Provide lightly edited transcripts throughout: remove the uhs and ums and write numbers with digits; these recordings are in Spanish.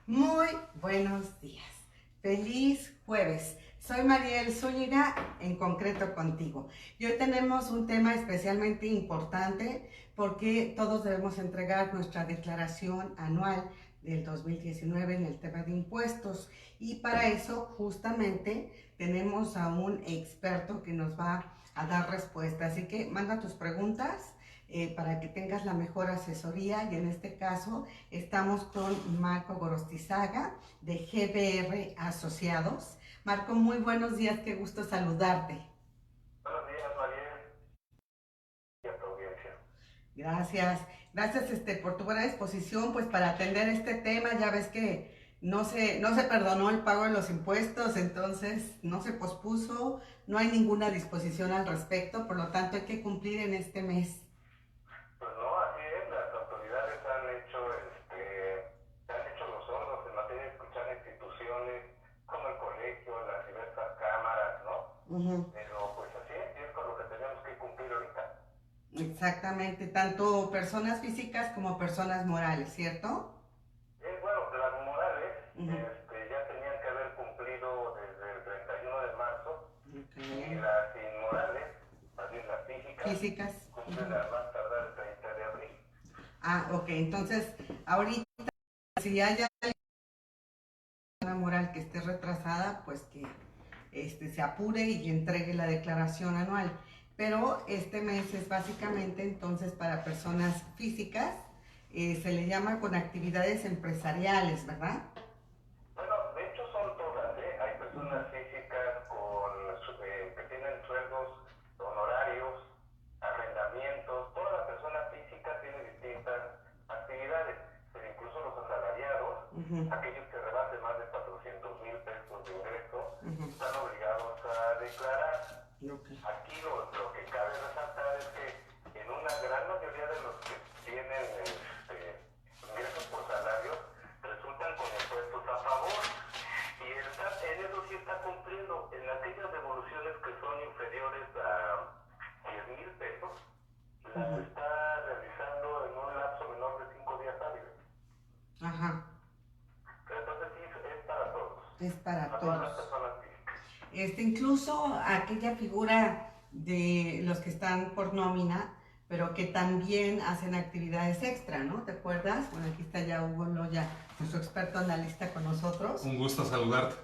Muy buenos días. Feliz jueves. Soy Mariel Zúñiga, en concreto contigo. Y hoy tenemos un tema especialmente importante porque todos debemos entregar nuestra declaración anual del 2019 en el tema de impuestos. Y para eso justamente tenemos a un experto que nos va a dar respuesta. Así que manda tus preguntas para que tengas la mejor asesoría, y en este caso estamos con Marco Gorostizaga de GBR Asociados. Marco, muy buenos días, qué gusto saludarte. Buenos días, Mariel, y a tu audiencia. Gracias, gracias por tu buena disposición pues para atender este tema. Ya ves que no se perdonó el pago de los impuestos, entonces no se pospuso, no hay ninguna disposición al respecto, por lo tanto hay que cumplir en este mes. Pues no, así es, las autoridades han hecho los sordos en materia de escuchar instituciones como el colegio, las diversas cámaras, ¿no? Ujú. Pero pues así es, y es con lo que tenemos que cumplir ahorita. Exactamente, tanto personas físicas como personas morales, ¿cierto? Bueno, las morales Ujú. ya tenían que haber cumplido desde el 31 de marzo Ok. y las inmorales, más bien las físicas, Físicas. cumplen Ujú. al más tardar el 30 de abril. Ah, ok, entonces ahorita si hay una moral que esté retrasada, pues que se apure y entregue la declaración anual. Pero este mes es básicamente entonces para personas físicas, se le llama con actividades empresariales, ¿verdad? Bueno, de hecho son todas, ¿eh? Hay Uh-huh. personas físicas que tienen sueldos honorarios, arrendamientos. Toda la persona física tiene distintas actividades, pero incluso los asalariados, Uh-huh. aquellos que rebasen más de 400,000 pesos de ingreso, Uh-huh. están obligados a declarar. Okay. Aquí lo que cabe resaltar es que en una gran mayoría de los que tienen ingresos por salarios resultan con impuestos a favor, y el SAT en eso sí está cumpliendo. En aquellas devoluciones que son inferiores a 10,000 pesos, las Uh-huh. está realizando en un lapso menor de 5 días hábiles. Ajá, Pero entonces sí es para todos, es para a todas las todos. personas físicas. Incluso aquella figura de los que están por nómina, pero que también hacen actividades extra, ¿no? ¿Te acuerdas? Bueno, aquí está ya Hugo Loya, nuestro experto analista con nosotros. Un gusto saludarte.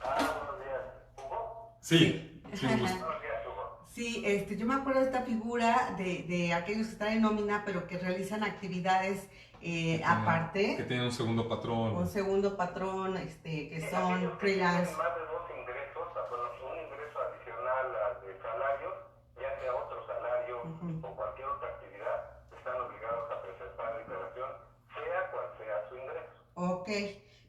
Buenos días, Hugo. Sí, Sí. sí, un gusto. Buenos días, Hugo. Sí, yo me acuerdo de esta figura de aquellos que están en nómina, pero que realizan actividades Que aparte, tiene un segundo un patrón. segundo patrón, que Sí, son aquellos que tienen freelance. más de dos ingresos, bueno, un ingreso adicional al de salarios, ya sea otro salario Ujú. o cualquier otra actividad, están obligados a presentar declaración, sea cual sea su ingreso. Ok,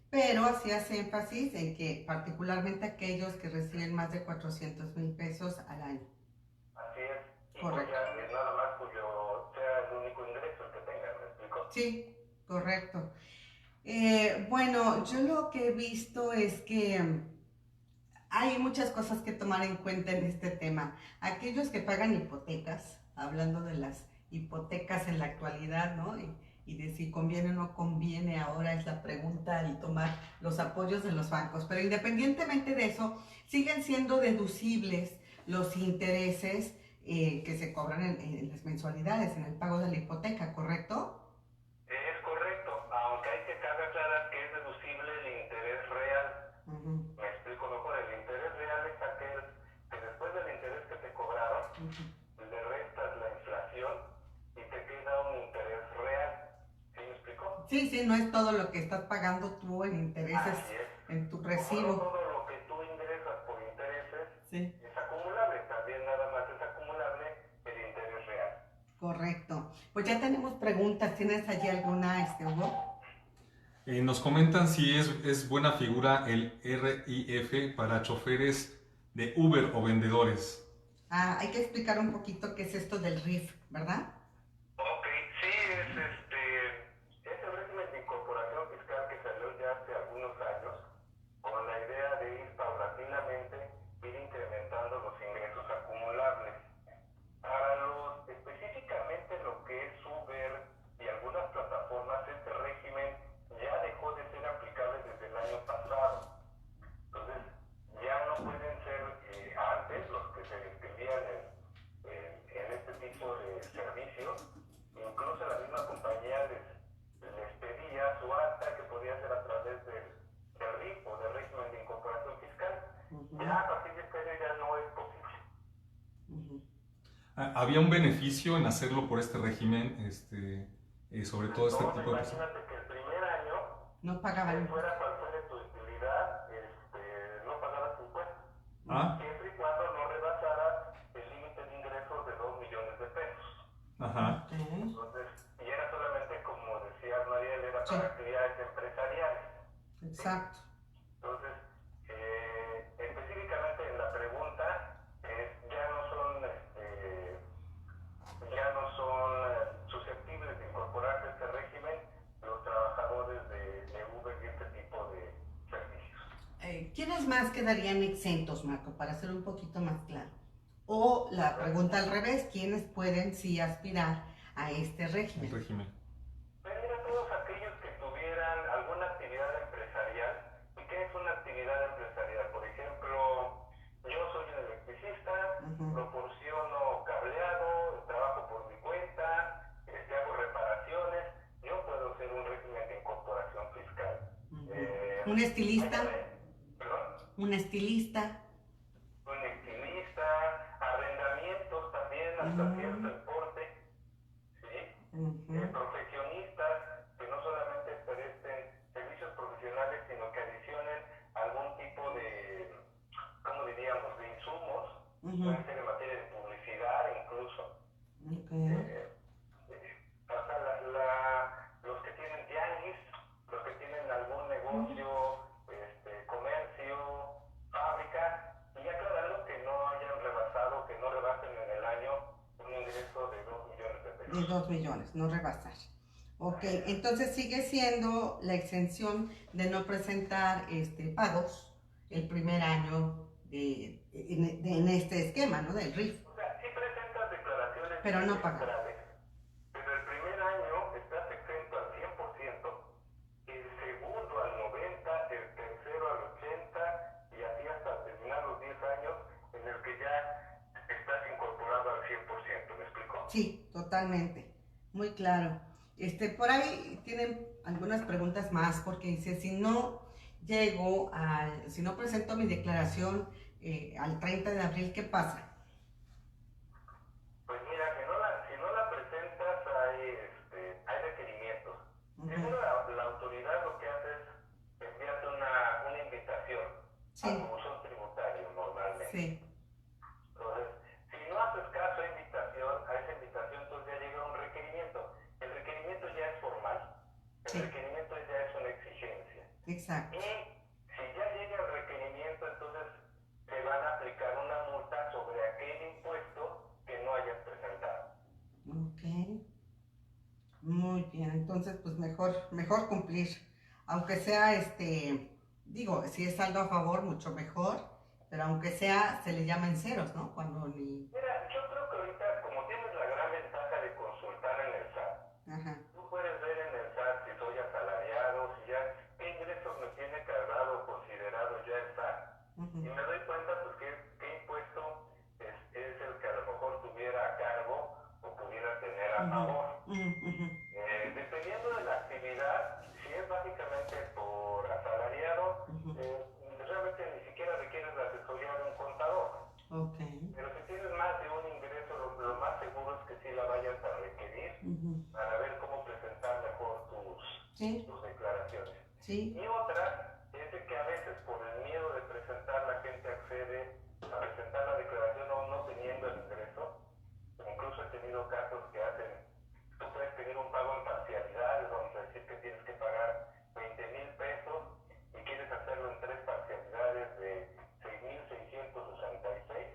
pero así hace énfasis en que particularmente aquellos que reciben más de 400,000 pesos al año. Así es, y Correcto. nada más cuyo sea el único ingreso el que tengan, ¿me explico? Sí, correcto. Bueno, yo lo que he visto es que hay muchas cosas que tomar en cuenta en este tema. Aquellos que pagan hipotecas, hablando de las hipotecas en la actualidad, ¿no? Y de si conviene o no conviene, ahora es la pregunta al tomar los apoyos de los bancos. Pero independientemente de eso, siguen siendo deducibles los intereses que se cobran en las mensualidades, en el pago de la hipoteca, ¿correcto? Es correcto, aunque hay que cabe aclarar que es deducible el interés real. Uh-huh. Me explico mejor, el interés real es aquel que después del interés que te cobraron, Uh-huh. le restas la inflación y te queda un interés real. ¿Sí me explico? Sí, sí, no es todo lo que estás pagando tú en intereses Así es. en tu Como no recibo. todo lo que tú ingresas por intereses Sí. es acumulable, también nada más es acumulable el interés real. Correcto. Pues ya tenemos preguntas. ¿Tienes allí alguna, Hugo? Nos comentan si es buena figura el RIF para choferes de Uber o vendedores. Ah, hay que explicar un poquito qué es esto del RIF, ¿verdad? Ok, sí, es el régimen de incorporación fiscal que salió ya hace algunos años, con la idea de ir paulatinamente, ir incrementando los ingresos acumulables. Para específicamente lo que es Uber y algunas plataformas, este régimen ya dejó de ser aplicable ¿Había un beneficio en hacerlo por este régimen, sobre todo este No, tipo de personas? imagínate que el primer año, No pagaban. fuera cual fuera tu utilidad, no pagabas impuestos, Ah, siempre y cuando no rebasaras el límite de ingresos de 2 millones de pesos. ajá, Ok. Entonces, y era solamente, como decía Mariel, era Sí. para actividades empresariales. Exacto. Entonces, específicamente en la pregunta, ya no son susceptibles de incorporarse a este régimen los trabajadores de Uber y este tipo de servicios. ¿Quiénes más quedarían exentos, Marco, para hacer un poquito más claro? O la pregunta al revés, ¿quiénes pueden sí aspirar a este el régimen? régimen. Pues mira, todos aquellos que tuvieran alguna actividad empresarial. ¿Y qué es una actividad empresarial? Por ejemplo, yo soy un electricista, proporciono cableado, trabajo por mi cuenta, hago reparaciones, yo puedo hacer un régimen de incorporación fiscal. ¿Un estilista? ¿Perdón? ¿Un estilista? Un estilista, arrendamientos también hasta cierto importe, ¿sí? Profesionistas que no solamente presten servicios profesionales, sino que adicionen algún tipo de, ¿cómo diríamos?, de insumos, pueden ser en materia de publicidad incluso. O sea, los que tienen tianguis, los que tienen algún negocio, comercio, fábrica, y aclarando que no hayan rebasado, que no rebasen en el año un ingreso de 2 millones de pesos. De 2 millones, no rebasar. Ok, entonces sigue siendo la exención de no presentar pagos el primer año en este esquema, ¿no? Del RIF. O sea, sí presentas declaraciones pero no pagas. trimestrales, pero el primer año estás exento al 100%, el segundo al 90%, el tercero al 80% y así hasta terminar los 10 años en el que ya estás incorporado al 100%, ¿me explico? Sí, totalmente, muy claro. Por ahí tienen algunas preguntas más porque dice, si no si no presento mi declaración al 30 de abril, ¿qué pasa? Pues mira, si no la presentas hay requerimientos. Primero la autoridad lo que hace es enviarte una invitación Sí. a tu buzón tributario normalmente. Sí. Entonces, si no haces caso a esa invitación, entonces ya llega un requerimiento. El requerimiento ya es formal. El Sí. requerimiento ya es una exigencia. Exacto. Y si ya llega el requerimiento, entonces te van a aplicar una multa sobre aquel impuesto que no hayas presentado. Ok. Muy bien, entonces pues mejor cumplir. Aunque sea digo, si es saldo a favor, mucho mejor, pero aunque sea, se le llaman ceros, ¿no? Cuando ni... Mira, yo creo que ahorita, como tienes la gran ventaja de consultar en el SAT, tú puedes ver en el SAT si soy asalariado, si ya, qué ingresos me tiene cargado o considerado ya el SAT, y me doy cuenta pues qué impuesto es el que a lo mejor tuviera a cargo o pudiera tener a favor. Dependiendo de la actividad, si es básicamente por asalariado, realmente ni siquiera requieres la asesoría de un contador. Pero si tienes más de un ingreso, lo más seguro es que sí la vayas a requerir para ver cómo presentar mejor tus declaraciones. Sí. Y otra es de que a veces por el miedo de presentar, la gente accede a presentar la declaración aún no teniendo el ingreso. Incluso he tenido casos que tú puedes pedir un pago en parcialidades, vamos a decir que tienes que pagar 20,000 pesos y quieres hacerlo en 3 parcialidades de 6,666.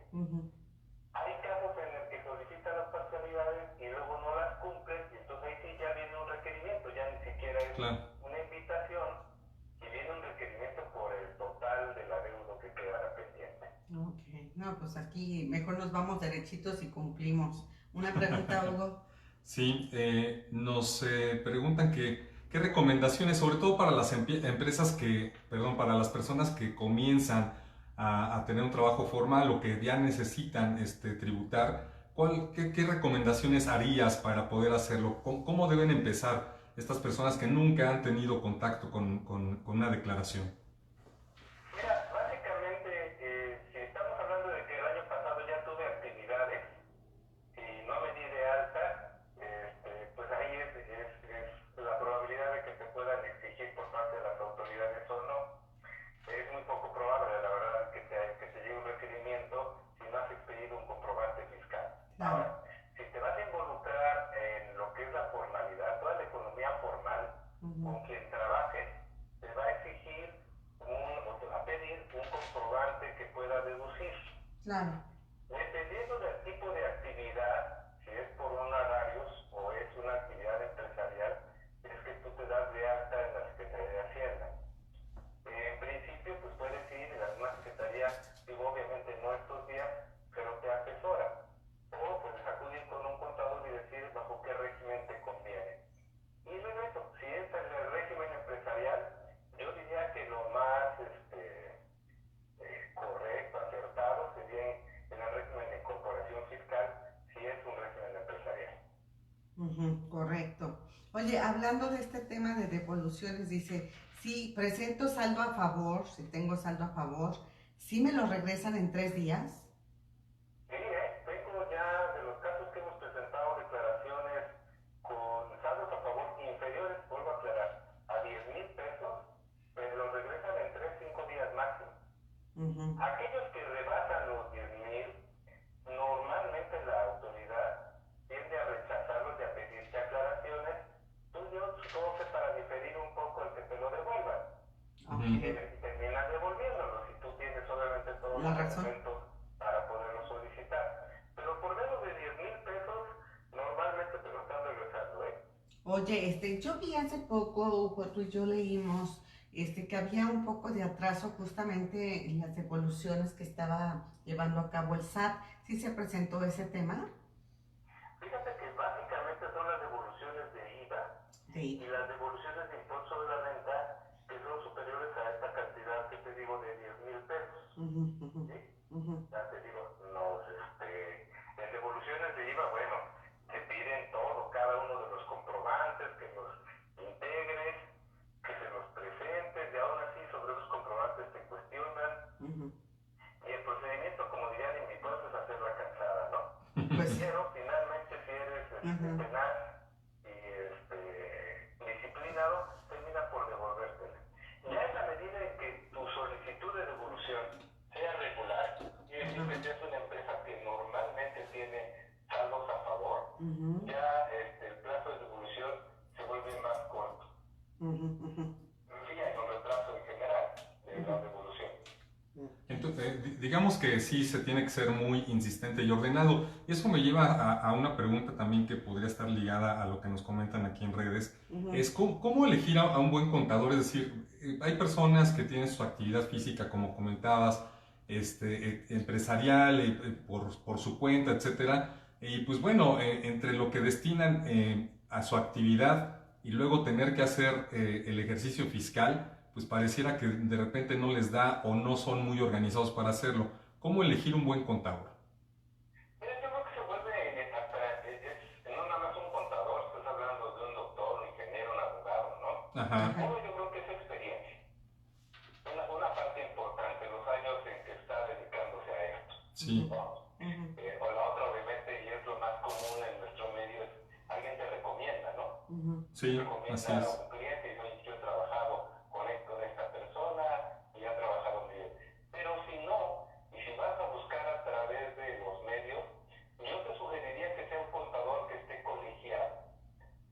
Hay casos en los que solicitan las parcialidades y luego no las cumplen, y entonces ahí sí ya viene un requerimiento, ya ni siquiera es una invitación, y viene un requerimiento por el total del adeudo que quedará pendiente. Ok, no, pues aquí mejor nos vamos derechitos y cumplimos. Una pregunta, Hugo. Sí, nos preguntan qué recomendaciones, sobre todo para las empresas para las personas que comienzan a tener un trabajo formal o que ya necesitan tributar, qué recomendaciones harías para poder hacerlo? ¿Cómo deben empezar estas personas que nunca han tenido contacto con una declaración? Mira, básicamente, si estamos hablando de que el año pasado ya tuve actividades, Claro. Dependiendo del tipo de actividad, si es por honorarios o es una actividad empresarial, es que tú te das de alta en la Secretaría de Hacienda. En principio, pues puedes ir a alguna secretaría, digo, obviamente no estos días, pero te asesora. O puedes acudir con un contador y decir bajo qué régimen te conviene. Y regreso, si es en el régimen empresarial, yo diría que lo más correcto, acertado, sería en el régimen de incorporación fiscal, si es un régimen empresarial. Correcto. Oye, hablando de este tema de devoluciones, dice, si presento saldo a favor, si tengo saldo a favor, ¿sí me lo regresan en 3 días? Sí, tengo ya de los casos que hemos presentado declaraciones con saldos a favor inferiores, vuelvo a aclarar, a 10,000 pesos, pero lo regresan en 3-5 días máximo. Aquellos que rebasan los 10,000, normalmente la autoridad tiende a rechazarlos y a pedirte aclaraciones. Yo supongo que para diferir un poco el que te lo devuelvan. Y terminan devolviéndolo si tú tienes obviamente todos los documentos para poderlo solicitar. Pero por menos de 10,000 pesos, normalmente te lo están regresando, Oye, yo vi hace poco, tú y yo leímos, que había un poco de atraso justamente en las devoluciones que estaba llevando a cabo el SAT. ¿Sí se presentó ese tema? Fíjate que básicamente son las devoluciones de IVA y las devoluciones de impuesto sobre la renta que son superiores a esta cantidad que te digo de 10,000 pesos. ¿Sí? Ya te digo, en devoluciones de IVA, bueno, te piden todo, cada uno de los comprobantes, que los integres, que se los presentes, y aún así sobre esos comprobantes te cuestionan. Y el procedimiento, como dirían en mi pueblo, es hacer la cansada, ¿no? Pero finalmente si eres tenaz y disciplinado, termina por devolvértela. Ya en la medida en que tu solicitud de devolución sea regular, quiere decir que seas una empresa que normalmente tiene saldos a favor, ya el plazo de devolución se vuelve más corto. Sí, hay un retraso en general de la devolución. Entonces, digamos que sí se tiene que ser muy insistente y ordenado. Y eso me lleva a una pregunta también que podría estar ligada a lo que nos comentan aquí en redes. Es cómo elegir a un buen contador. Es decir, hay personas que tienen su actividad física, como comentabas, empresarial, por su cuenta, etcétera. Y pues bueno, entre lo que destinan a su actividad y luego tener que hacer el ejercicio fiscal, pues pareciera que de repente no les da o no son muy organizados para hacerlo. ¿Cómo elegir un buen contador? Mira, yo creo que se vuelve, no nada más un contador, estás hablando de un doctor, un ingeniero, un abogado, ¿no? Yo creo que es experiencia. Una parte importante, los años en que está dedicándose a esto. Sí. ¿No? O la otra, obviamente, y es lo más común en nuestro medio, es alguien te recomienda, ¿no? Sí, recomienda así es. a un cliente y yo he trabajado con esta persona y ha trabajado muy bien. Pero si no, y si vas a buscar a través de los medios, yo te sugeriría que sea un contador que esté colegiado.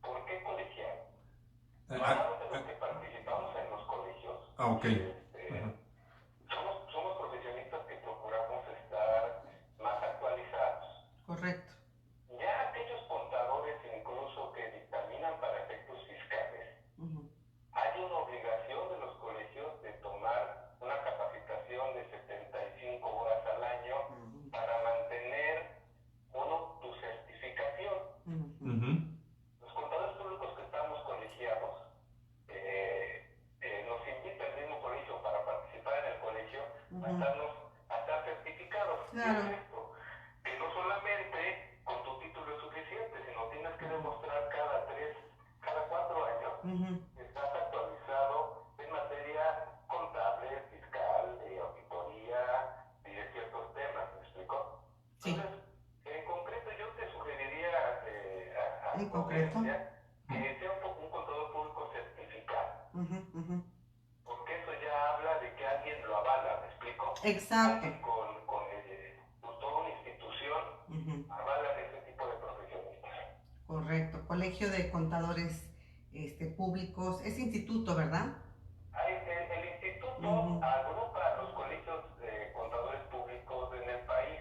¿Por qué colegiado? Hablamos de los que participamos en los colegios. Somos profesionistas que procuramos estar más actualizados. Correcto. Ya aquellos contadores incluso que dictaminan para efectos fiscales, hay una obligación de los colegios de tomar una capacitación de 75 horas al año para mantener, tu certificación. Los contadores públicos que estamos colegiados, nos invita el mismo colegio para participar en el colegio a estar certificados. Claro. Y es esto, que no solamente con tu título es suficiente, sino tienes que demostrar cada 4 años que estás actualizado en materia contable, fiscal, de auditoría y de ciertos temas, ¿me explico? Sí. Entonces, en concreto yo te sugeriría ¿En concreto? que sea un contador público certificado. Porque eso ya habla de que alguien lo avala, ¿me explico? Exacto. Alguien con toda una institución avala ese tipo de profesionistas. Correcto. Colegio de Contadores Públicos. Es instituto, ¿verdad? El instituto agrupa a los colegios de contadores públicos en el país.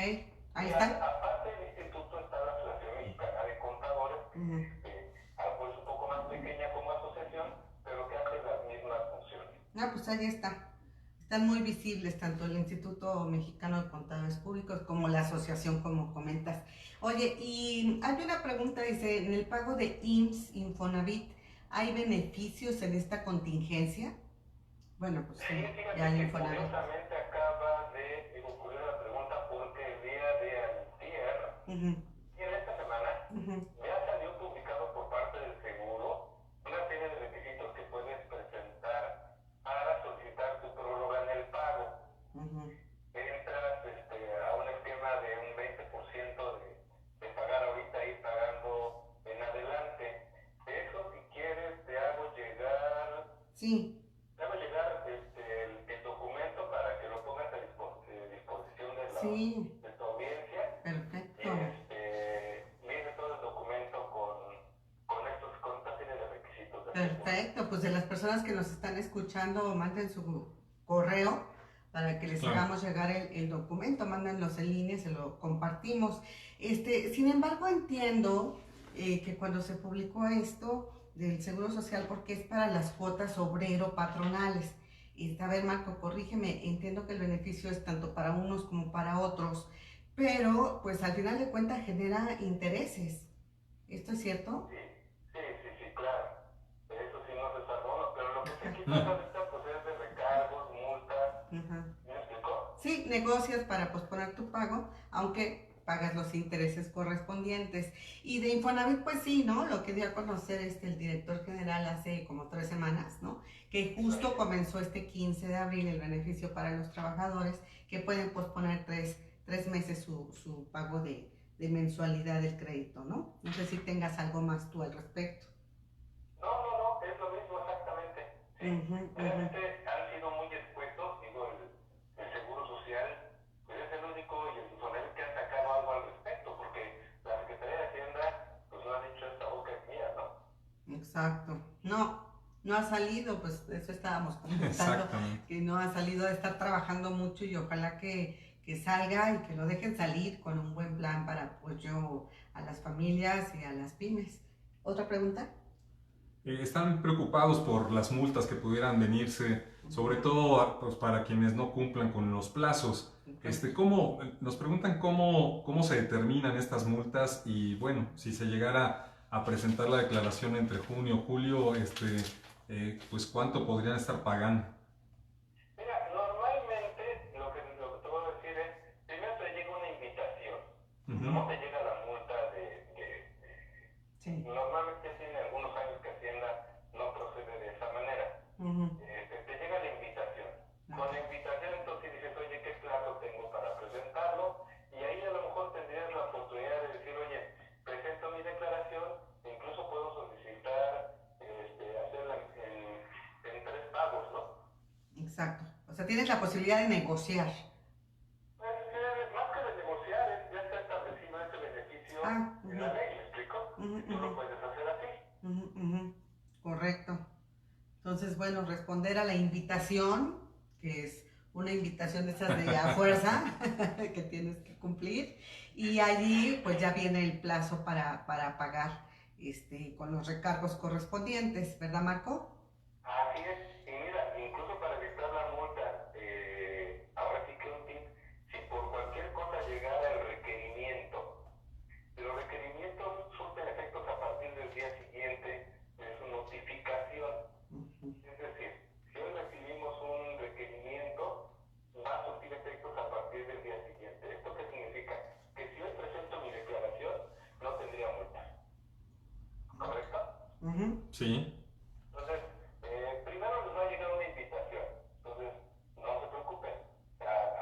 ahí Y está. aparte del instituto está la Asociación Mexicana de Contadores, pues un poco más pequeña como asociación, pero que hace las mismas funciones. Ah, pues ahí está. Están muy visibles tanto el Instituto Mexicano de Contadores Públicos como la asociación, como comentas. Oye, y hay una pregunta, dice, en el pago de IMSS, Infonavit, ¿hay beneficios en esta contingencia? Bueno, pues sí, Fíjate ya hay que Infonavit. curiosamente acaba de ocurrir la pregunta porque el día de antier, y en esta semana, ya salió publicado por parte del seguro una serie de requisitos que puedes presentar para solicitar tu prórroga en el pago. Entras a un esquema de un 20% de pagar ahorita y pagando en adelante. Eso, si quieres, te hago llegar. Sí. Te hago llegar el documento para que lo pongas a disposición de, Sí. de tu audiencia. Perfecto. Viene todo el documento con esta serie de requisitos. Perfecto, pues de las personas que nos están escuchando, manden su correo para que les hagamos llegar el documento, mándenlos en línea, se lo compartimos. Sin embargo, entiendo que cuando se publicó esto del Seguro Social, porque es para las cuotas obrero-patronales. A ver, Marco, corrígeme, entiendo que el beneficio es tanto para unos como para otros, pero pues al final de cuentas genera intereses. ¿Esto es cierto? Sí, claro. Eso sí no se salvó, pero lo que se quita ahorita pues es de recargos, multas. ¿Me explicó? Sí, negocias para posponer tu pago, aunque pagas los intereses correspondientes. Y de Infonavit, pues sí, ¿no? Lo que dio a conocer el director general hace como 3 semanas, ¿no? Que justo comenzó este 15 de abril el beneficio para los trabajadores que pueden posponer tres meses su pago de mensualidad del crédito, ¿no? No sé si tengas algo más tú al respecto. No, es lo mismo exactamente. Sí. Realmente han sido muy expuestos, digo, el Seguro Social pues es el único y el Infonavit que han sacado algo al respecto, porque la Secretaría de Hacienda pues no ha dicho esta boca es mía, ¿no? Exacto. No ha salido, pues eso estábamos comentando, que no ha salido de estar trabajando mucho y ojalá que salga y que lo dejen salir con un buen plan para apoyo a las familias y a las pymes. ¿Otra pregunta? Están preocupados por las multas que pudieran venirse, sobre todo pues, para quienes no cumplan con los plazos. Nos preguntan cómo se determinan estas multas y bueno, si se llegara a presentar la declaración entre junio y julio, pues cuánto podrían estar pagando. Mira, normalmente lo que te voy a decir es, primero te llega una invitación, no te llega la multa Sí. Normalmente tiene algunos años que Hacienda no procede de esa manera. Te llega la invitación. Con la invitación entonces dices, oye, ¿qué plazo tengo para presentarlo? Y ahí a lo mejor tendrías la oportunidad de decir, oye, presento mi declaración, incluso puedo solicitar hacerla en 3 pagos, ¿no? Exacto. O sea, tienes la posibilidad de negociar. Más que de negociar, ya está establecido ese beneficio en la ley, ¿me explico? Tú lo puedes hacer así. Correcto. Entonces, bueno, responder a la invitación, que es una invitación de esas de a fuerza que tienes que cumplir, y allí pues ya viene el plazo para pagar con los recargos correspondientes, ¿verdad, Marco? Así es, y mira, incluso para evitar la multa, ahora sí que un tip, si por cualquier cosa llegara el requerimiento, los requerimientos surten efectos a partir del día siguiente de su notificación. Es decir, si hoy recibimos un requerimiento, va a surtir efectos a partir del día siguiente. ¿Esto qué significa? Que si hoy presento mi declaración, no tendría multa. ¿Correcto? Sí. Entonces, primero les va a llegar una invitación. Entonces, no se preocupen.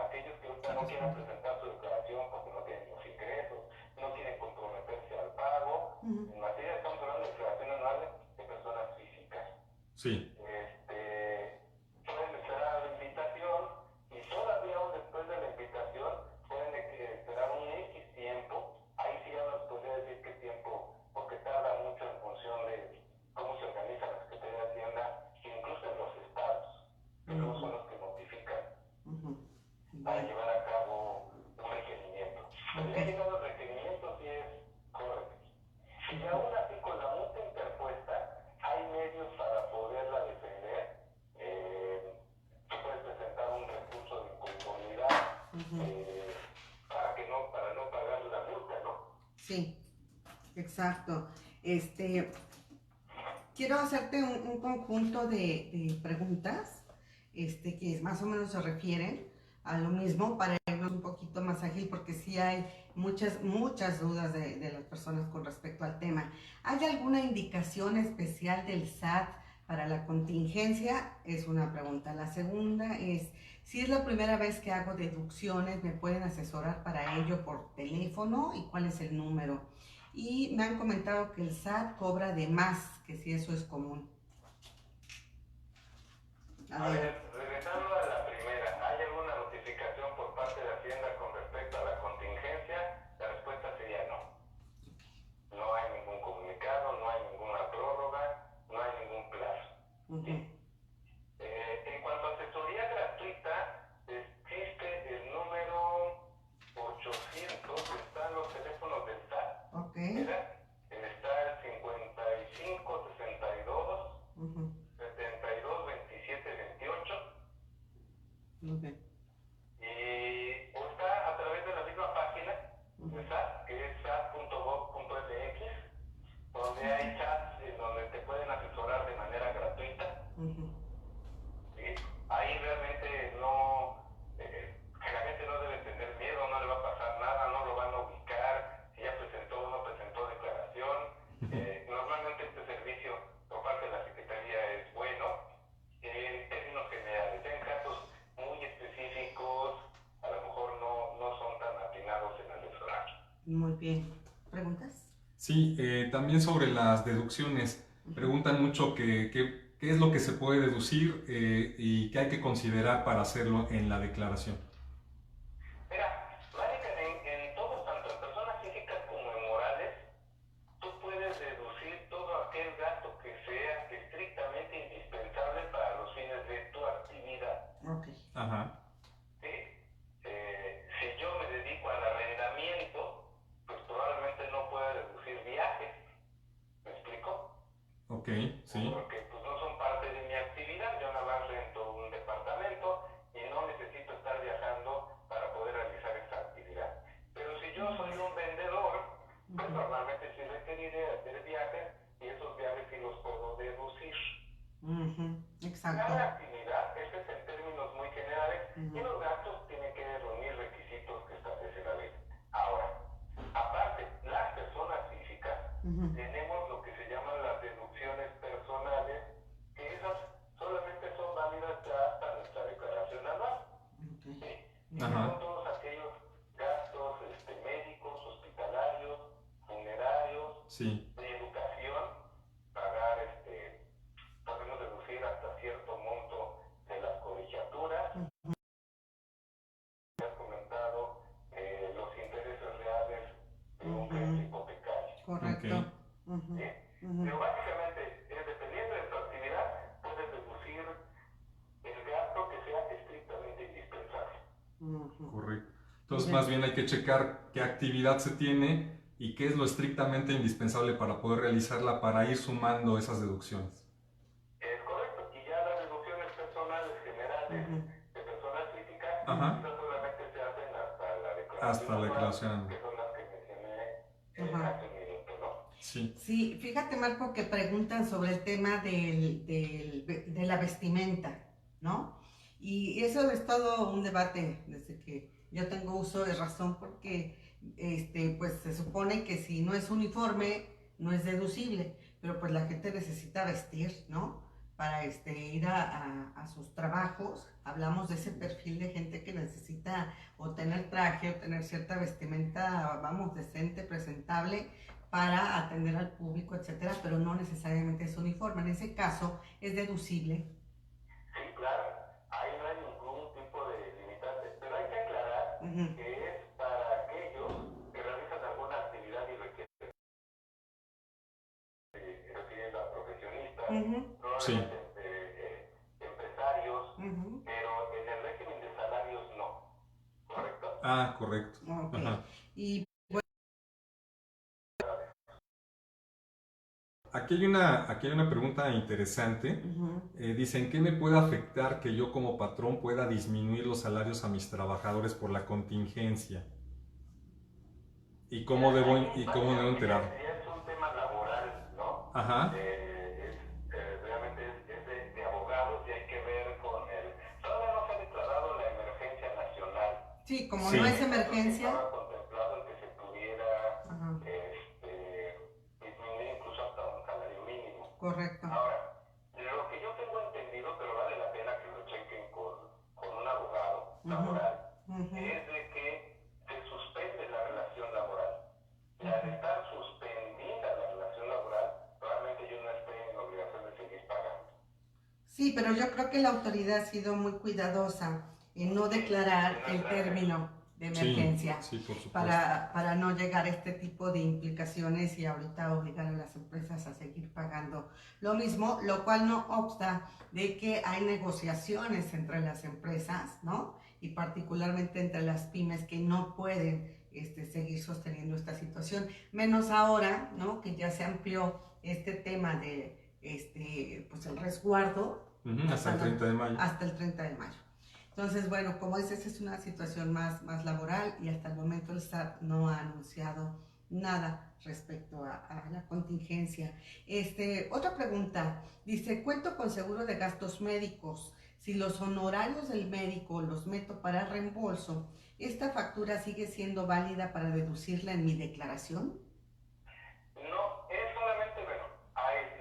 Aquellos que ahorita no quieran presentar su declaración porque no tienen los ingresos, no quieren comprometerse al pago, en materia estamos hablando de declaración anual de personas físicas. Sí. Pueden esperar la invitación y todavía aún después de la invitación pueden esperar un X tiempo. Ahí sí ya nos podría decir qué tiempo, porque tarda mucho en función de cómo se organiza la Secretaría de Hacienda, incluso en los estados, que luego son los que notifican para llevar a cabo un requerimiento. Ujú. Para no pagar la multa, ¿no? Sí, exacto. Quiero hacerte un conjunto de preguntas, que más o menos se refieren a lo mismo para irnos un poquito más ágil, porque sí hay muchas dudas de las personas con respecto al tema. ¿Hay alguna indicación especial del SAT para la contingencia? Es una pregunta. La segunda es, si es la primera vez que hago deducciones, ¿me pueden asesorar para ello por teléfono? ¿Y cuál es el número? Y me han comentado que el SAT cobra de más, que si eso es común. A ver, regresando a la primera, ¿hay alguna notificación por parte de Hacienda con respecto a la contingencia? La respuesta sería no. No hay ningún comunicado, no hay ninguna prórroga, no hay ningún plazo. ¿Sí? En cuanto a asesoría gratuita, existe el número 800, están los teléfonos del SAT. Ok. ¿Verdad? Está el 55 62 72 27 28. Ok. Y o está a través de la misma página de SAT, que es sat.gov.mx, donde hay chats en donde te pueden asesorar de manera gratuita. ¿Sí? Ahí realmente no, la gente no debe tener miedo, no le va a pasar nada, no lo van a ubicar, si ya presentó o no presentó declaración. Normalmente este servicio por parte de la Secretaría es bueno, en términos generales. En casos muy específicos, a lo mejor no son tan atinados en asesorar. Muy bien. ¿Preguntas? Sí, también sobre las deducciones. Preguntan mucho qué es lo que se puede deducir y qué hay que considerar para hacerlo en la declaración. Mira, Marica, en todo, tanto en personas físicas como en morales, tú puedes deducir todo aquel gasto que sea estrictamente indispensable para los fines de tu actividad. Ok. Ajá. ¿Sí? Si yo me dedico al arrendamiento, pues probablemente no pueda deducir viajes. ¿Me explico? Ok, sí. Porque pues no son parte de mi actividad. Yo nada más rento un departamento y no necesito estar viajando para poder realizar esta actividad. Pero si yo soy un vendedor, pues normalmente sí requeriré hacer viajes y esos viajes sí los puedo deducir. Exacto. Cada actividad, este es en términos muy generales, y los gastos tienen que reunir requisitos que establece la ley. Ahora, aparte, las personas físicas tenemos lo que se llaman las deducciones personales, que esas solamente son válidas hasta nuestra declaración anual. Okay. ¿Sí? Ajá. Son todos aquellos gastos médicos, hospitalarios, funerarios, Sí. de educación, pagar, podemos deducir hasta cierto monto de las colegiaturas. Has comentado los intereses reales de un crédito hipotecario. Correcto. ¿Sí? Pero básicamente, dependiendo de tu actividad, puedes deducir el gasto que sea estrictamente indispensable. Correcto. Entonces, más bien hay que checar qué actividad se tiene y qué es lo estrictamente indispensable para poder realizarla, para ir sumando esas deducciones. Es correcto. Y ya las deducciones personales generales de personas físicas, esas solamente se hacen hasta la declaración Hasta la declaración. que son las que mencioné hace un minuto, ¿no? Sí. Sí, fíjate, Marco, que preguntan sobre el tema de la vestimenta, ¿no? Y eso es todo un debate desde que yo tengo uso de razón, porque pues se supone que si no es uniforme, no es deducible, pero pues la gente necesita vestir, ¿no? Para ir a sus trabajos. Hablamos de ese perfil de gente que necesita o tener traje o tener cierta vestimenta, vamos, decente, presentable, para atender al público, etcétera, pero no necesariamente es uniforme. En ese caso, es deducible. Sí, claro. Ahí no hay ningún tipo de limitante. Pero hay que aclarar que es para aquellos que realizan alguna actividad y requieren, refiriendo a profesionistas, probablemente empresarios, pero en el régimen de salarios no. ¿Correcto? Ah, correcto. Ok. Ajá. Y Aquí aquí hay una pregunta interesante. Dice, ¿en qué me puede afectar que yo como patrón pueda disminuir los salarios a mis trabajadores por la contingencia? ¿Y cómo debo enterarme? Ya es un tema laboral, ¿no? Ajá. Realmente es de abogados y hay que ver con el... Todavía no se ha declarado la emergencia nacional. Sí, como Sí. no es emergencia. Estaba contemplado el que se pudiera Ajá, disminuir incluso hasta un salario mínimo. correcto. Ahora, lo que yo tengo entendido, pero vale la pena que lo chequen con un abogado laboral, es de que se suspende la relación laboral. Y al estar suspendida la relación laboral, probablemente yo no esté en obligación de seguir pagando. Sí, pero yo creo que la autoridad ha sido muy cuidadosa en no declarar el término de emergencia Sí, por supuesto. para no llegar a este tipo de implicaciones y ahorita obligar a las empresas a seguir pagando lo mismo, lo cual no obsta de que hay negociaciones entre las empresas, ¿no? Y particularmente entre las pymes que no pueden seguir sosteniendo esta situación, menos ahora, ¿no? Que ya se amplió este tema de pues el resguardo Hasta el 30 de mayo. hasta el 30 de mayo. Entonces, bueno, como dices, es una situación más laboral y hasta el momento el SAT no ha anunciado nada respecto a la contingencia. Otra pregunta, dice, cuento con seguro de gastos médicos. Si los honorarios del médico los meto para reembolso, ¿esta factura sigue siendo válida para deducirla en mi declaración? No, es solamente, bueno, hay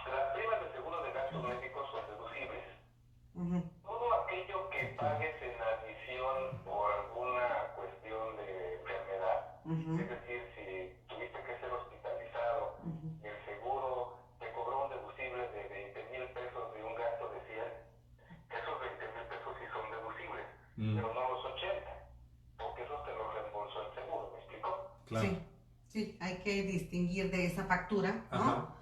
las primas de seguro de gastos médicos son deducibles. Todo aquello que pagues en adición por alguna cuestión de enfermedad, es decir, si tuviste que ser hospitalizado y el seguro te cobró un deducible de 20,000 pesos de un gasto de 100, esos 20,000 pesos sí son deducibles, pero no los 80, porque esos te los reembolsó el seguro, ¿me explico? Claro. Sí, hay que distinguir de esa factura, ¿no? Ajá.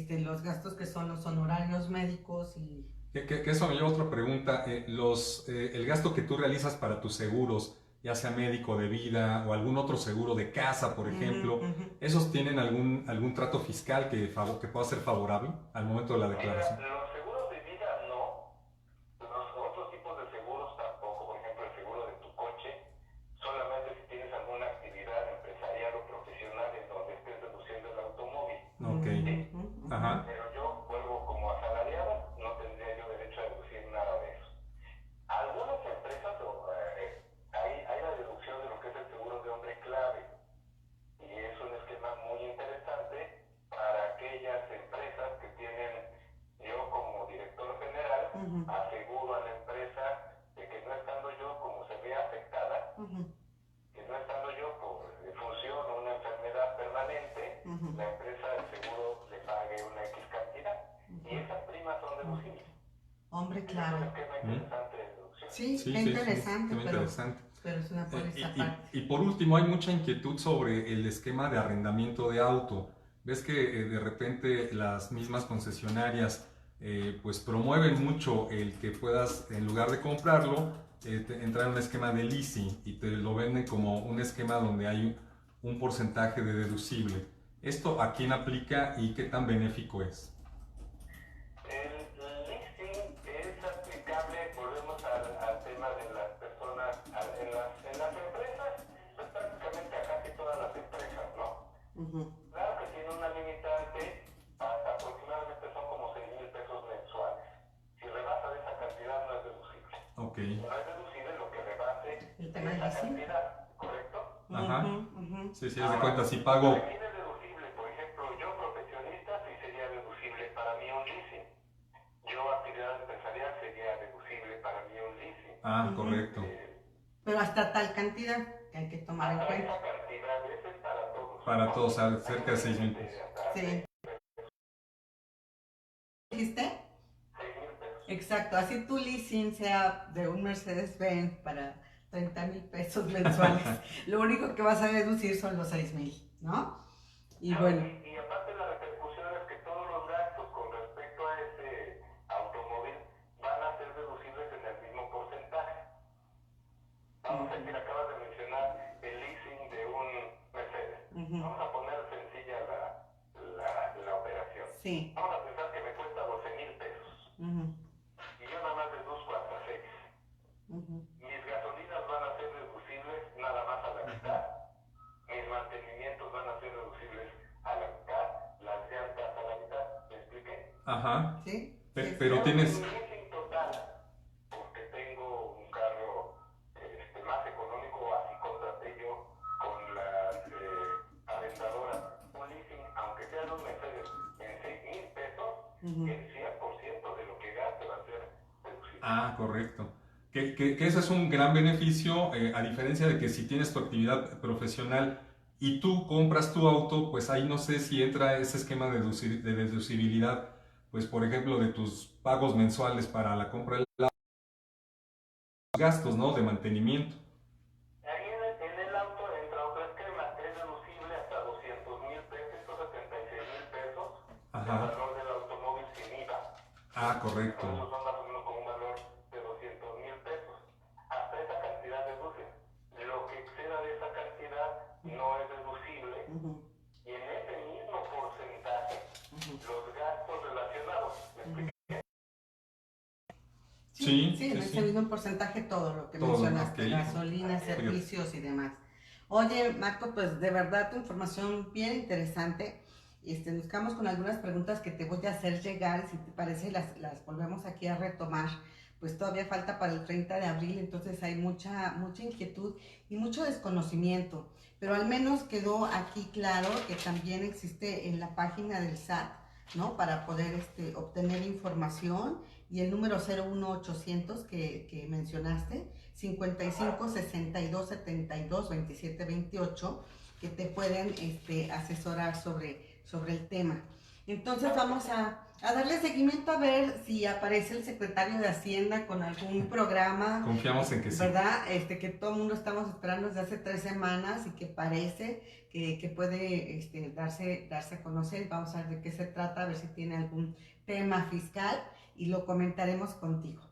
Los gastos que son los honorarios médicos y... Que eso me lleva a otra pregunta. El gasto que tú realizas para tus seguros, ya sea médico de vida o algún otro seguro de casa, por ejemplo, ¿esos tienen algún trato fiscal que pueda ser favorable al momento de la declaración? Mira, los seguros de vida no, los otros tipos de seguros tampoco. Por ejemplo, el seguro de tu coche, solamente si tienes alguna actividad empresarial o profesional en donde estés deduciendo el automóvil. Ok. ¿Sí? Ajá. Pero yo vuelvo como asalariado, no tendría yo derecho a deducir nada de eso. Algunas empresas hay la deducción de lo que es el seguro de hombre clave, y es un esquema muy interesante para aquellas empresas que tienen, yo como director general, aseguro a la empresa de que no estando yo, como se ve afectada, que no estando yo por defunción o una enfermedad permanente, la empresa del seguro le pague una X cantidad, y esas primas son deducibles. Hombre, claro. Es un esquema interesante de deducción. Sí, qué interesante, pero es una póliza aparte. Y por último, hay mucha inquietud sobre el esquema de arrendamiento de auto. Ves que de repente las mismas concesionarias pues promueven mucho el que puedas, en lugar de comprarlo, entrar en un esquema de leasing y te lo venden como un esquema donde hay un porcentaje de deducible. ¿Esto a quién aplica y qué tan benéfico es? El leasing es aplicable, volvemos al tema de las personas, en las empresas, pues prácticamente a casi todas las empresas, ¿no? Claro que tiene una limitante, hasta aproximadamente son como 6,000 pesos mensuales. Si rebasa de esa cantidad no es deducible. Ok. No es deducible lo que rebase El tema esa del leasing. cantidad, ¿correcto? Ajá. Sí, sí, haz de Ahora, cuenta, si pago... ¿para quién es deducible? Por ejemplo, yo profesionista sí sería deducible para mí un leasing. Yo actividad empresarial sería deducible para mí un leasing. Ah, correcto. Pero hasta tal cantidad que hay que tomar en Hasta cuenta. esa cantidad, ese es para todos. Para todos, cerca de 6,000 pesos. Sí. ¿Dijiste? 6,000 pesos. Exacto, así tu leasing sea de un Mercedes-Benz para 30,000 pesos mensuales, lo único que vas a deducir son los 6,000, ¿no? Y bueno. Y aparte la repercusión es que todos los gastos con respecto a ese automóvil van a ser deducibles en el mismo porcentaje. Vamos a decir, acabas de mencionar el leasing de un Mercedes. Vamos a poner sencilla Sí. Vamos a pensar que me cuesta 12,000 pesos. Y yo nada más deduzco hasta 6. Mis gasolinas van a ser deducibles nada más a la mitad. Mis mantenimientos van a ser deducibles a la mitad. Las llantas a la mitad. ¿Me expliqué? Ajá. Sí. Pero tienes... Mi leasing total, porque tengo un carro más económico, así contraté yo con las arrendadoras un leasing, aunque sea de un Mercedes, en 6,000 pesos, el 100% de lo que gaste va a ser deducible. Ah, correcto. Que eso es un gran beneficio, a diferencia de que si tienes tu actividad profesional y tú compras tu auto, pues ahí no sé si entra ese esquema de deducibilidad, pues por ejemplo de tus pagos mensuales para la compra del auto, gastos, ¿no? De mantenimiento. Ahí en el auto entra otro esquema, es deducible hasta 200,000 pesos, 176,000 pesos, el valor del automóvil sin IVA. Ah, correcto. Esos son más o menos con un valor de 200,000 pesos. Hasta esa cantidad deduce. Lo que exceda de esa cantidad no es deducible. Y en ese mismo porcentaje, los gastos relacionados. ¿Me expliqué? Sí, en ese mismo porcentaje todo lo que mencionaste, gasolina, servicios y demás. Oye, Marco, pues de verdad tu información bien interesante. Nos quedamos con algunas preguntas que te voy a hacer llegar, si te parece las volvemos aquí a retomar. Pues todavía falta para el 30 de abril, entonces hay mucha inquietud y mucho desconocimiento. Pero al menos quedó aquí claro que también existe en la página del SAT, ¿no? Para poder obtener información, y el número 01800 que mencionaste, 55 62 72 27 28, que te pueden asesorar sobre el tema. Entonces vamos a darle seguimiento a ver si aparece el secretario de Hacienda con algún programa. Confiamos en que sí. ¿Verdad? Que todo el mundo estamos esperando desde hace 3 semanas y que parece que puede darse a conocer. Vamos a ver de qué se trata, a ver si tiene algún tema fiscal y lo comentaremos contigo.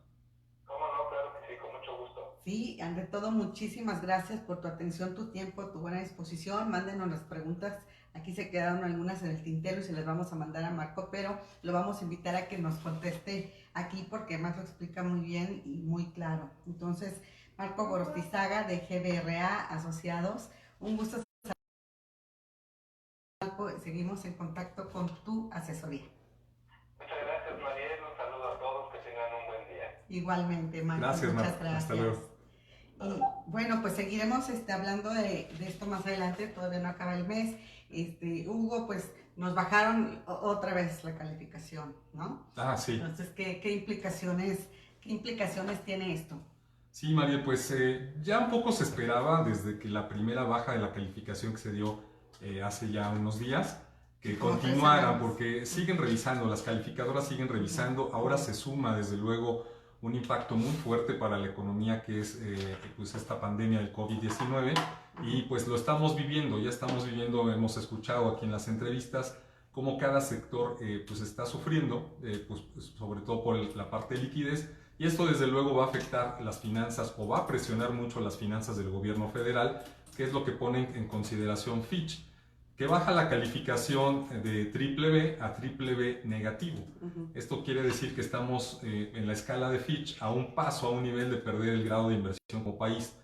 ¿Cómo no? Claro que sí, con mucho gusto. Sí, ante todo, muchísimas gracias por tu atención, tu tiempo, tu buena disposición. Mándenos las preguntas. Aquí se quedaron algunas en el tintero y se las vamos a mandar a Marco, pero lo vamos a invitar a que nos conteste aquí porque además lo explica muy bien y muy claro. Entonces, Marco Gorostizaga de GBRA Asociados, un gusto. Marco, seguimos en contacto con tu asesoría. Muchas gracias, Mariel. Un saludo a todos. Que tengan un buen día. Igualmente, Marco. Gracias, muchas Marco. gracias. Hasta luego. Y bueno, pues seguiremos hablando de esto más adelante, todavía no acaba el mes. Hugo, pues nos bajaron otra vez la calificación, ¿no? Ah, sí. Entonces, ¿qué implicaciones tiene esto? Sí, María, pues ya un poco se esperaba desde que la primera baja de la calificación que se dio hace ya unos días, que continuaran, porque siguen revisando, las calificadoras siguen revisando. Ahora se suma, desde luego, un impacto muy fuerte para la economía, que es pues esta pandemia del COVID-19, y pues lo estamos viviendo, hemos escuchado aquí en las entrevistas cómo cada sector pues está sufriendo, pues sobre todo por la parte de liquidez, y esto desde luego va a afectar las finanzas o va a presionar mucho las finanzas del gobierno federal, que es lo que ponen en consideración Fitch, que baja la calificación de BBB a BBB negativo. Esto quiere decir que estamos en la escala de Fitch a un paso, a un nivel de perder el grado de inversión como país.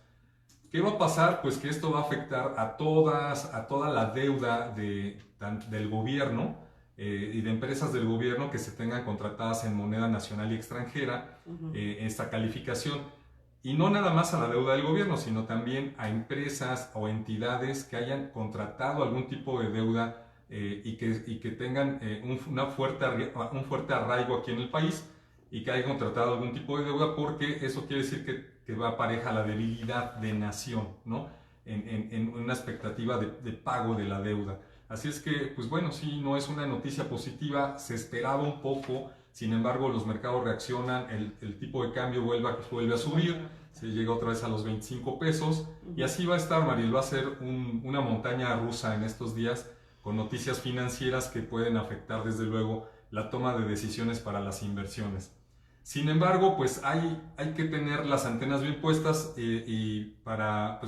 ¿Qué va a pasar? Pues que esto va a afectar a toda la deuda del gobierno y de empresas del gobierno que se tengan contratadas en moneda nacional y extranjera, esta calificación. Y no nada más a la deuda del gobierno, sino también a empresas o entidades que hayan contratado algún tipo de deuda y que tengan un fuerte arraigo aquí en el país y que hayan contratado algún tipo de deuda, porque eso quiere decir que va pareja la debilidad de nación, ¿no? En una expectativa de pago de la deuda. Así es que, pues bueno, sí, no es una noticia positiva, se esperaba un poco. Sin embargo, los mercados reaccionan, el tipo de cambio vuelve a subir, se llega otra vez a los 25 pesos y así va a estar, Mariel, va a ser una montaña rusa en estos días con noticias financieras que pueden afectar desde luego la toma de decisiones para las inversiones. Sin embargo, pues hay que tener las antenas bien puestas y para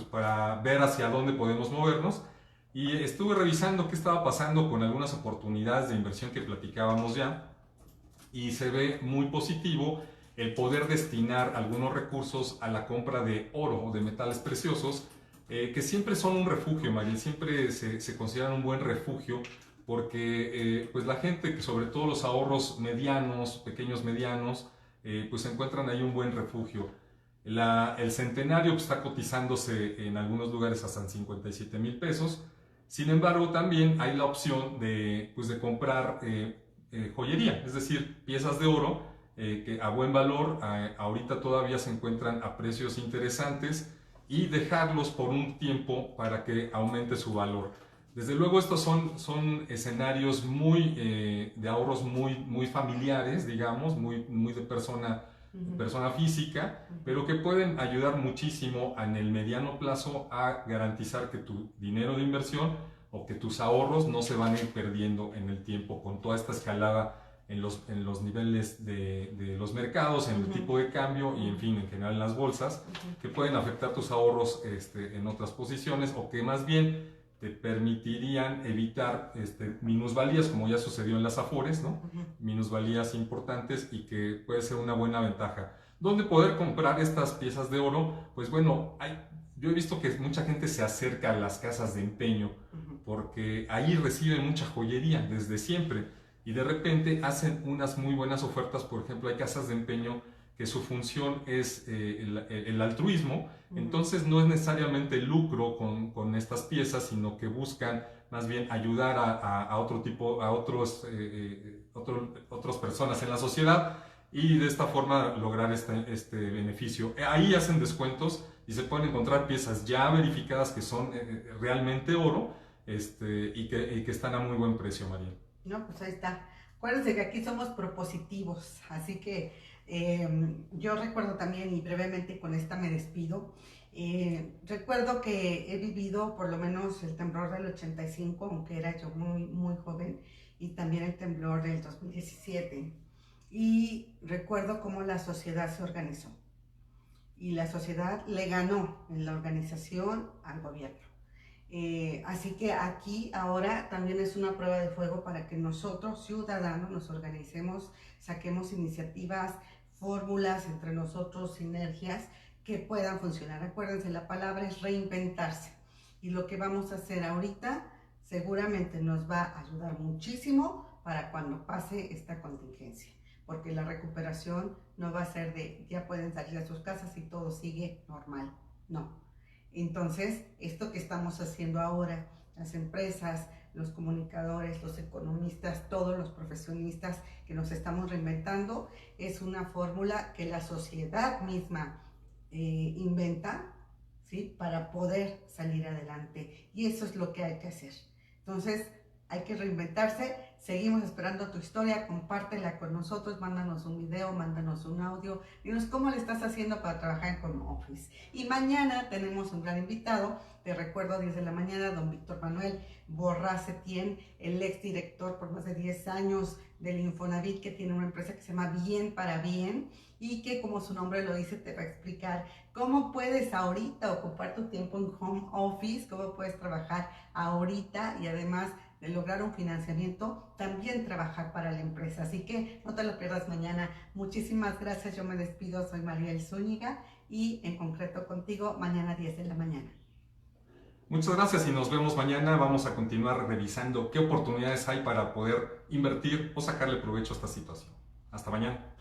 ver hacia dónde podemos movernos. y estuve revisando qué estaba pasando con algunas oportunidades de inversión que platicábamos ya, y se ve muy positivo el poder destinar algunos recursos a la compra de oro o de metales preciosos, que siempre son un refugio, Mariel, siempre se consideran un buen refugio, porque pues la gente, sobre todo los ahorros medianos, pequeños medianos, pues encuentran ahí un buen refugio. El centenario está cotizándose en algunos lugares hasta en 57,000 pesos. Sin embargo, también hay la opción pues de comprar joyería, es decir, piezas de oro que a buen valor ahorita todavía se encuentran a precios interesantes, y dejarlos por un tiempo para que aumente su valor. Desde luego estos son escenarios de ahorros muy familiares, digamos, muy de persona física, pero que pueden ayudar muchísimo en el mediano plazo a garantizar que tu dinero de inversión o que tus ahorros no se van a ir perdiendo en el tiempo con toda esta escalada en los niveles de los mercados, en el tipo de cambio y en fin, en general en las bolsas, que pueden afectar tus ahorros en otras posiciones, o que más bien te permitirían evitar minusvalías, como ya sucedió en las Afores, ¿no? Minusvalías importantes, y que puede ser una buena ventaja. ¿Dónde poder comprar estas piezas de oro? Pues bueno, yo he visto que mucha gente se acerca a las casas de empeño, porque ahí reciben mucha joyería desde siempre, y de repente hacen unas muy buenas ofertas. Por ejemplo, hay casas de empeño que su función es el altruismo, entonces no es necesariamente lucro con estas piezas, sino que buscan más bien ayudar a otras personas en la sociedad, y de esta forma lograr este beneficio. Ahí hacen descuentos y se pueden encontrar piezas ya verificadas que son realmente oro, y que están a muy buen precio, María. No, pues ahí está. Acuérdense que aquí somos propositivos, así que yo recuerdo también, y brevemente con esta me despido, recuerdo que he vivido por lo menos el temblor del 85, aunque era yo muy joven, y también el temblor del 2017, y recuerdo cómo la sociedad se organizó, y la sociedad le ganó en la organización al gobierno. Así que aquí ahora también es una prueba de fuego para que nosotros, ciudadanos, nos organicemos, saquemos iniciativas, fórmulas entre nosotros, sinergias que puedan funcionar. Acuérdense, la palabra es reinventarse, y lo que vamos a hacer ahorita seguramente nos va a ayudar muchísimo para cuando pase esta contingencia, porque la recuperación no va a ser de ya pueden salir a sus casas y todo sigue normal, no. Entonces, esto que estamos haciendo ahora, las empresas, los comunicadores, los economistas, todos los profesionistas que nos estamos reinventando, es una fórmula que la sociedad misma inventa, ¿sí? Para poder salir adelante. Y eso es lo que hay que hacer. Entonces, hay que reinventarse. Seguimos esperando tu historia, compártela con nosotros, mándanos un video, mándanos un audio, dinos cómo le estás haciendo para trabajar en home office. Y mañana tenemos un gran invitado, te recuerdo, 10 de la mañana, don Víctor Manuel Borrás Setién, el exdirector por más de 10 años del Infonavit, que tiene una empresa que se llama Bien para Bien, y que, como su nombre lo dice, te va a explicar cómo puedes ahorita ocupar tu tiempo en home office, cómo puedes trabajar ahorita, y además de lograr un financiamiento, también trabajar para la empresa. Así que no te lo pierdas mañana. Muchísimas gracias, yo me despido, soy Mariel Zúñiga, y en concreto contigo mañana 10 de la mañana. Muchas gracias y nos vemos mañana. Vamos a continuar revisando qué oportunidades hay para poder invertir o sacarle provecho a esta situación. Hasta mañana.